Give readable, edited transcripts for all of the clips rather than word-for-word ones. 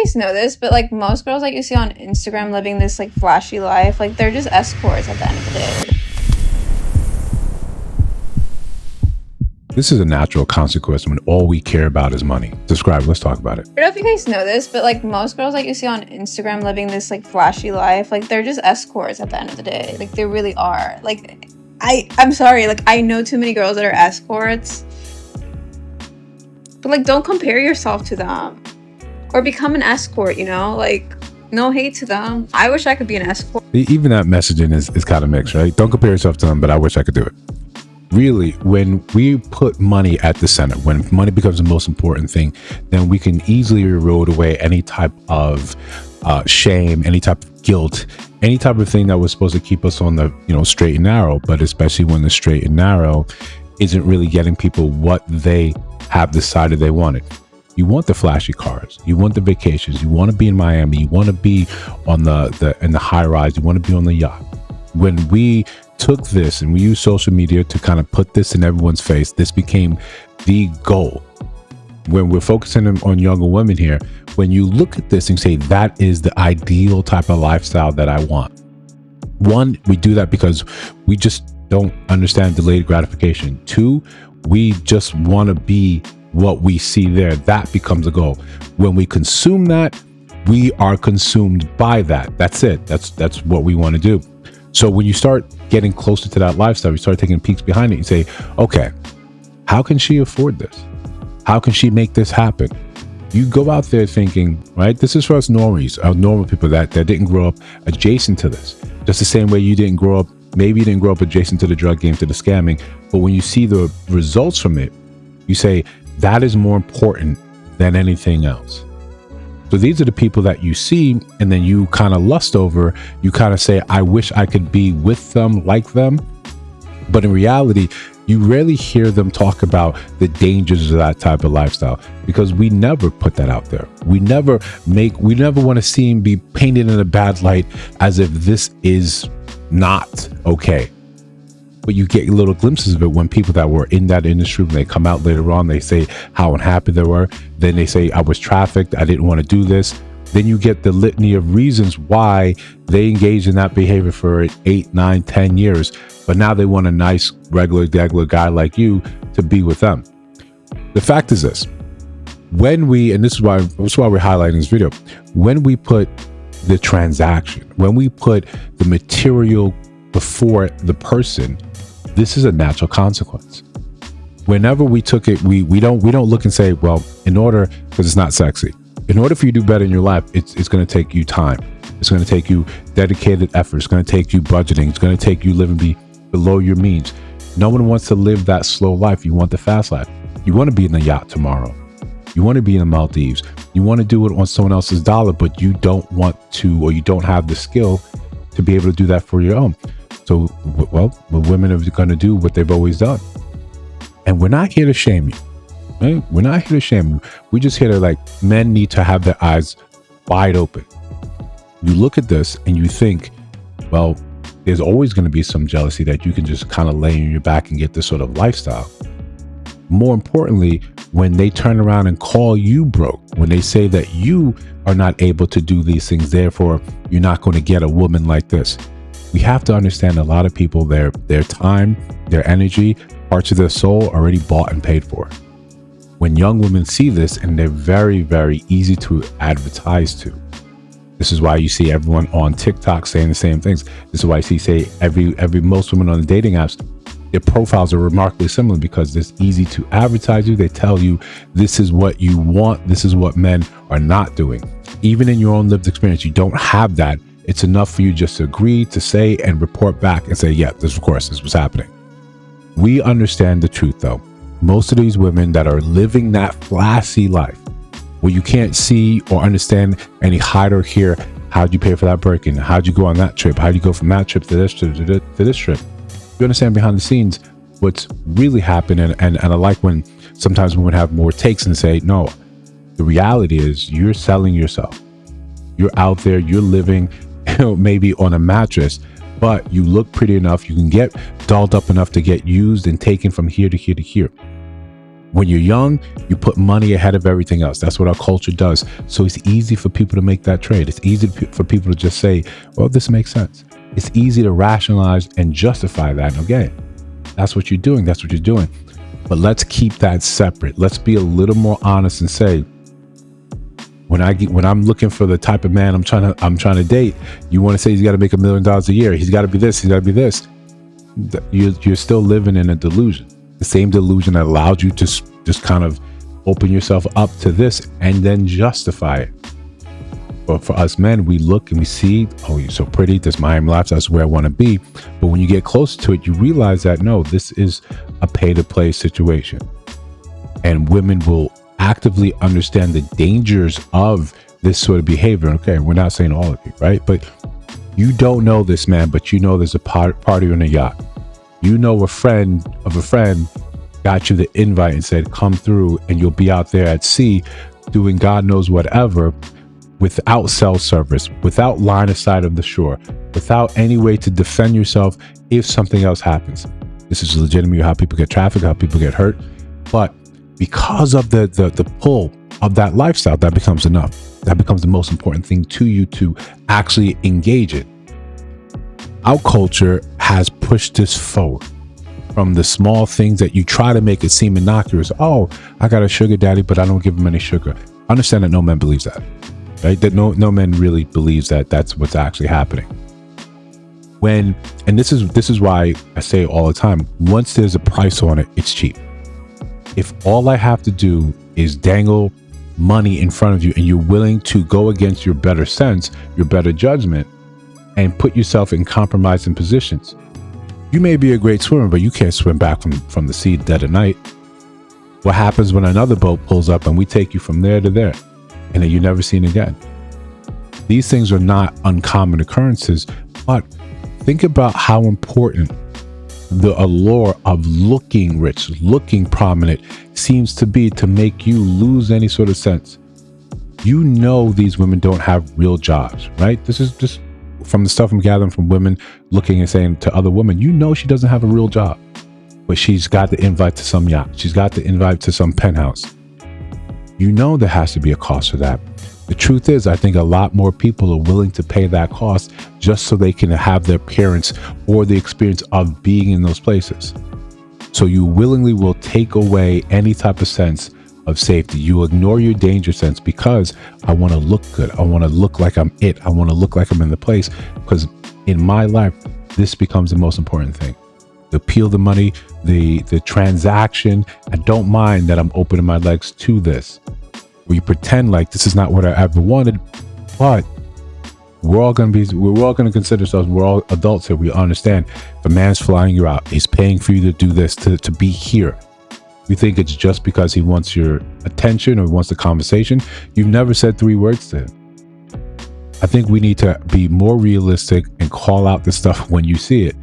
guys know this, but like most girls that you see on Instagram living this like flashy life, like they're just escorts at the end of the day. This is a natural consequence when all we care about is money. Subscribe, let's talk about it. I don't know if you guys know this, but like most girls that you see on Instagram living this like flashy life, like they're just escorts at the end of the day. Like they really are. Like I'm sorry, like I know too many girls that are escorts. But like don't compare yourself to them. Or become an escort, you know? Like no hate to them. I wish I could be an escort. Even that messaging is kind of mixed, right? Don't compare yourself to them, but I wish I could do it. Really, when we put money at the center, when money becomes the most important thing, then we can easily erode away any type of shame, any type of guilt, any type of thing that was supposed to keep us on the straight and narrow. But especially when the straight and narrow isn't really getting people what they have decided they wanted. You want the flashy cars, you want the vacations, you want to be in Miami, you want to be on in the high rise, you want to be on the yacht. When we took this and we used social media to kind of put this in everyone's face, this became the goal. When we're focusing on younger women here, when you look at this and say, that is the ideal type of lifestyle that I want. One, we do that because we just don't understand delayed gratification. Two, we just want to be what we see there. That becomes a goal. When we consume that, we are consumed by that. That's it. That's what we want to do. So when you start getting closer to that lifestyle, you start taking peeks behind it. You say, okay, how can she afford this? How can she make this happen? You go out there thinking, right? This is for us normies, normal people that didn't grow up adjacent to this. Just the same way you didn't grow up, maybe you didn't grow up adjacent to the drug game, to the scamming. But when you see the results from it, you say, that is more important than anything else. So these are the people that you see, and then you kind of lust over, you kind of say, I wish I could be with them, like them. But in reality, you rarely hear them talk about the dangers of that type of lifestyle, because we never put that out there. We never want to see him be painted in a bad light as if this is not okay. But you get little glimpses of it when people that were in that industry, when they come out later on, they say how unhappy they were. Then they say, I was trafficked, I didn't want to do this. Then you get the litany of reasons why they engaged in that behavior for 8, 9, 10 years. But now they want a nice, regular guy like you to be with them. The fact is this, when we, and this is why we're highlighting this video, when we put the transaction, when we put the material before the person, this is a natural consequence. Whenever we took it, we don't look and say, well, in order, because it's not sexy, in order for you to do better in your life, it's going to take you time. It's going to take you dedicated effort. It's going to take you budgeting. It's going to take you living below your means. No one wants to live that slow life. You want the fast life. You want to be in the yacht tomorrow. You want to be in the Maldives. You want to do it on someone else's dollar, but you don't want to, or you don't have the skill to be able to do that for your own. So, well, the women are going to do what they've always done. And we're not here to shame you. Right? We're not here to shame you. We just here to, men need to have their eyes wide open. You look at this and you think, well, there's always going to be some jealousy that you can just kind of lay on your back and get this sort of lifestyle. More importantly, when they turn around and call you broke, when they say that you are not able to do these things, therefore you're not going to get a woman like this. We have to understand a lot of people, their time, their energy, parts of their soul already bought and paid for. When young women see this, and they're very, very easy to advertise to. This is why you see everyone on TikTok saying the same things. This is why you see most women on the dating apps, their profiles are remarkably similar, because it's easy to advertise you. They tell you this is what you want. This is what men are not doing. Even in your own lived experience, you don't have that. It's enough for you just to agree, to say, and report back and say, yeah, this was happening. We understand the truth, though. Most of these women that are living that flashy life, where you can't see or understand any hide or hear, how'd you pay for that Birkin? How'd you go on that trip? How'd you go from that trip to this trip to this trip? You understand behind the scenes what's really happened. And I like when sometimes women have more takes and say, no, the reality is you're selling yourself. You're out there, you're living maybe on a mattress, but you look pretty enough. You can get dolled up enough to get used and taken from here to here to here. When you're young, you put money ahead of everything else. That's what our culture does. So it's easy for people to make that trade. It's easy for people to just say, well, this makes sense. It's easy to rationalize and justify that. Okay, that's what you're doing. That's what you're doing. But let's keep that separate. Let's be a little more honest and say, when I'm looking for the type of man I'm trying to date, you want to say he's got to make $1 million a year. He's got to be this. He's got to be this. You're still living in a delusion. The same delusion that allowed you to just kind of open yourself up to this and then justify it. But for us men, we look and we see, oh, you're so pretty. This Miami lifestyle is where I want to be. But when you get close to it, you realize that no, this is a pay-to-play situation. And women will actively understand the dangers of this sort of behavior. Okay, we're not saying all of you, right? But you don't know this man, but you know there's a party on a yacht. You know a friend of a friend got you the invite and said, come through, and you'll be out there at sea doing God knows whatever, without cell service, without line of sight of the shore, without any way to defend yourself if something else happens. This is legitimately how people get trafficked, how people get hurt. But because of the pull of that lifestyle, that becomes enough. That becomes the most important thing to you to actually engage in. Our culture has pushed this forward from the small things that you try to make it seem innocuous. Oh, I got a sugar daddy, but I don't give him any sugar. Understand that no man believes that, right? That no man really believes that that's what's actually happening. And this is why I say all the time, once there's a price on it, it's cheap. If all I have to do is dangle money in front of you and you're willing to go against your better sense, your better judgment, and put yourself in compromising positions. You may be a great swimmer, but you can't swim back from the sea dead of night. What happens when another boat pulls up and we take you from there to there, and then you're never seen again? These things are not uncommon occurrences, but think about how important the allure of looking rich, looking prominent seems to be to make you lose any sort of sense. You know these women don't have real jobs, right? This is just from the stuff I'm gathering from women looking and saying to other women, you know she doesn't have a real job, but she's got the invite to some yacht. She's got the invite to some penthouse. You know there has to be a cost for that. The truth is, I think a lot more people are willing to pay that cost just so they can have their parents or the experience of being in those places. So you willingly will take away any type of sense of safety. You ignore your danger sense because I want to look good. I want to look like I'm it. I want to look like I'm in the place, because in my life, this becomes the most important thing. The appeal, the money, the transaction. I don't mind that I'm opening my legs to this. We pretend like this is not what I ever wanted, but we're all going to consider ourselves, we're all adults here. We understand if a man's flying you out, he's paying for you to do this, to be here. We think it's just because he wants your attention or wants the conversation. You've never said 3 words to him. I think we need to be more realistic and call out the stuff when you see it.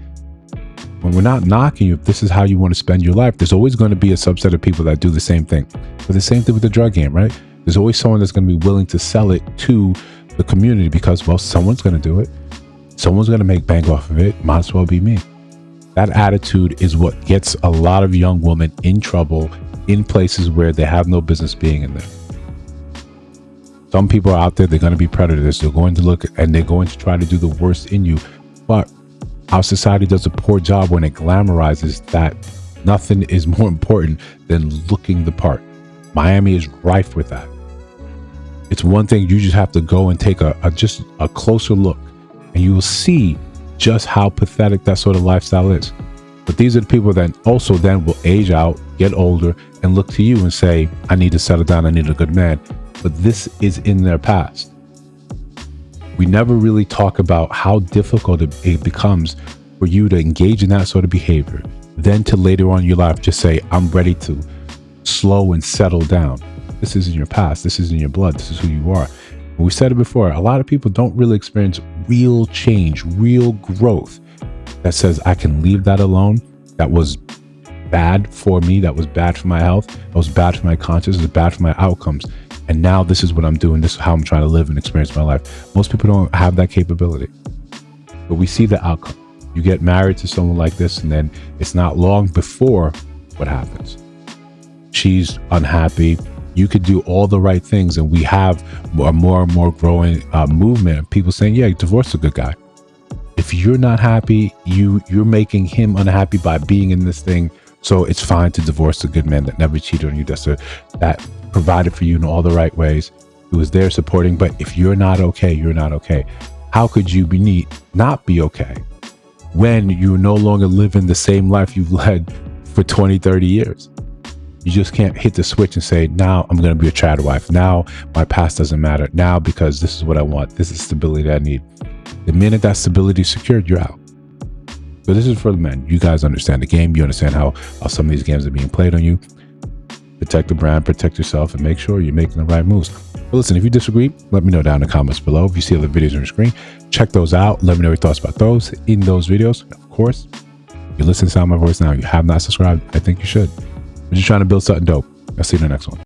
When we're not knocking you, if this is how you want to spend your life, there's always going to be a subset of people that do the same thing. But the same thing with the drug game, right? There's always someone that's going to be willing to sell it to the community because, well, someone's going to do it. Someone's going to make bank off of it. Might as well be me. That attitude is what gets a lot of young women in trouble in places where they have no business being in there. Some people are out there, they're going to be predators. They're going to look and they're going to try to do the worst in you. But our society does a poor job when it glamorizes that nothing is more important than looking the part. Miami is rife with that. It's one thing, you just have to go and take a closer look, and you will see just how pathetic that sort of lifestyle is. But these are the people that also then will age out, get older, and look to you and say, I need to settle down, I need a good man. But this is in their past. We never really talk about how difficult it becomes for you to engage in that sort of behavior, then to later on in your life just say, I'm ready to slow and settle down. This is in your past. This is in your blood. This is who you are. We said it before, a lot of people don't really experience real change, real growth that says I can leave that alone. That was bad for me. That was bad for my health. That was bad for my conscience. It was bad for my outcomes. And now this is what I'm doing. This is how I'm trying to live and experience my life. Most people don't have that capability, but we see the outcome. You get married to someone like this, and then it's not long before what happens. she's unhappy. You could do all the right things, and we have a more and more growing movement of people saying, yeah, divorce a good guy. If you're not happy, you're making him unhappy by being in this thing. So it's fine to divorce a good man that never cheated on you, that provided for you in all the right ways, who was there supporting. But if you're not okay, you're not okay. How could you not be okay when you no longer live in the same life you've led for 20, 30 years? You just can't hit the switch and say, now I'm going to be a trad wife. Now my past doesn't matter. Now, because this is what I want. This is stability that I need. The minute that stability is secured, you're out. So this is for the men. You guys understand the game. You understand how some of these games are being played on you. Protect the brand, protect yourself, and make sure you're making the right moves. But listen, if you disagree, let me know down in the comments below. If you see other videos on your screen, check those out. Let me know your thoughts about those in those videos. Of course, if you listen to sound my voice now, you have not subscribed, I think you should. I'm just trying to build something dope. I'll see you in the next one.